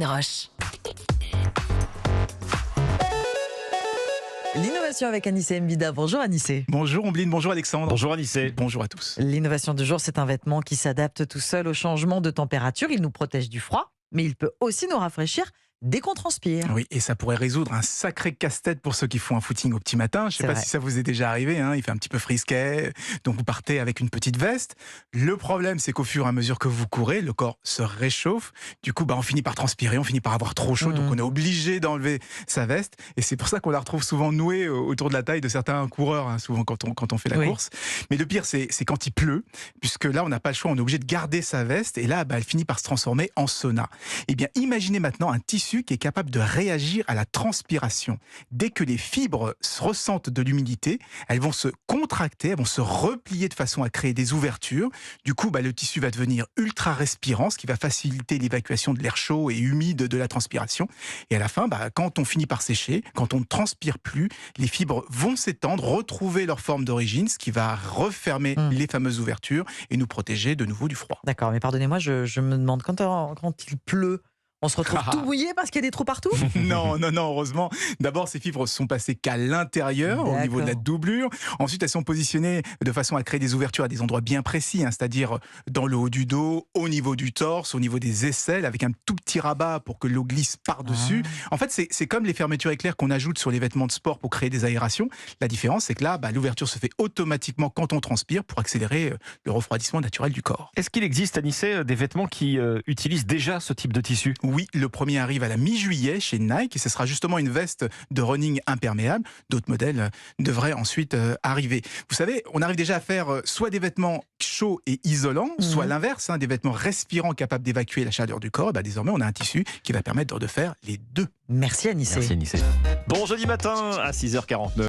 Roche. L'innovation avec Anissé Mbida. Bonjour Anissé. Bonjour Ombline, bonjour Alexandre. Bonjour Anissé. Bonjour à tous. L'innovation du jour, c'est un vêtement qui s'adapte tout seul au changement de température. Il nous protège du froid, mais il peut aussi nous rafraîchir dès qu'on transpire. Oui, et ça pourrait résoudre un sacré casse-tête pour ceux qui font un footing au petit matin. Je ne sais pas si ça vous est déjà arrivé, il fait un petit peu frisquet, donc vous partez avec une petite veste. Le problème, c'est qu'au fur et à mesure que vous courez, le corps se réchauffe. Du coup, on finit par transpirer, on finit par avoir trop chaud, donc on est obligé d'enlever sa veste. Et c'est pour ça qu'on la retrouve souvent nouée autour de la taille de certains coureurs, souvent quand on fait la course. Mais le pire, c'est quand il pleut, puisque là, on n'a pas le choix, on est obligé de garder sa veste. Et là, elle finit par se transformer en sauna. Eh bien, imaginez maintenant un tissu qui est capable de réagir à la transpiration. Dès que les fibres ressentent de l'humidité, elles vont se contracter, elles vont se replier de façon à créer des ouvertures. Du coup, le tissu va devenir ultra respirant, ce qui va faciliter l'évacuation de l'air chaud et humide de la transpiration. Et à la fin, quand on finit par sécher, quand on ne transpire plus, les fibres vont s'étendre, retrouver leur forme d'origine, ce qui va refermer les fameuses ouvertures et nous protéger de nouveau du froid. D'accord, mais pardonnez-moi, je me demande, quand il pleut, on se retrouve tout mouillé parce qu'il y a des trous partout? Non, heureusement. D'abord, ces fibres sont passées qu'à l'intérieur, au niveau de la doublure. Ensuite, elles sont positionnées de façon à créer des ouvertures à des endroits bien précis, c'est-à-dire dans le haut du dos, au niveau du torse, au niveau des aisselles, avec un tout petit rabat pour que l'eau glisse par-dessus. En fait, c'est comme les fermetures éclairs qu'on ajoute sur les vêtements de sport pour créer des aérations. La différence, c'est que là, l'ouverture se fait automatiquement quand on transpire pour accélérer le refroidissement naturel du corps. Est-ce qu'il existe, Anissé, des vêtements qui utilisent déjà ce type de tissu ? Oui, le premier arrive à la mi-juillet chez Nike et ce sera justement une veste de running imperméable. D'autres modèles devraient ensuite arriver. Vous savez, on arrive déjà à faire soit des vêtements chauds et isolants, soit l'inverse, des vêtements respirants capables d'évacuer la chaleur du corps. Désormais, on a un tissu qui va permettre de faire les deux. Merci Anissé. Merci Anissé. Bon jeudi matin à 6h49.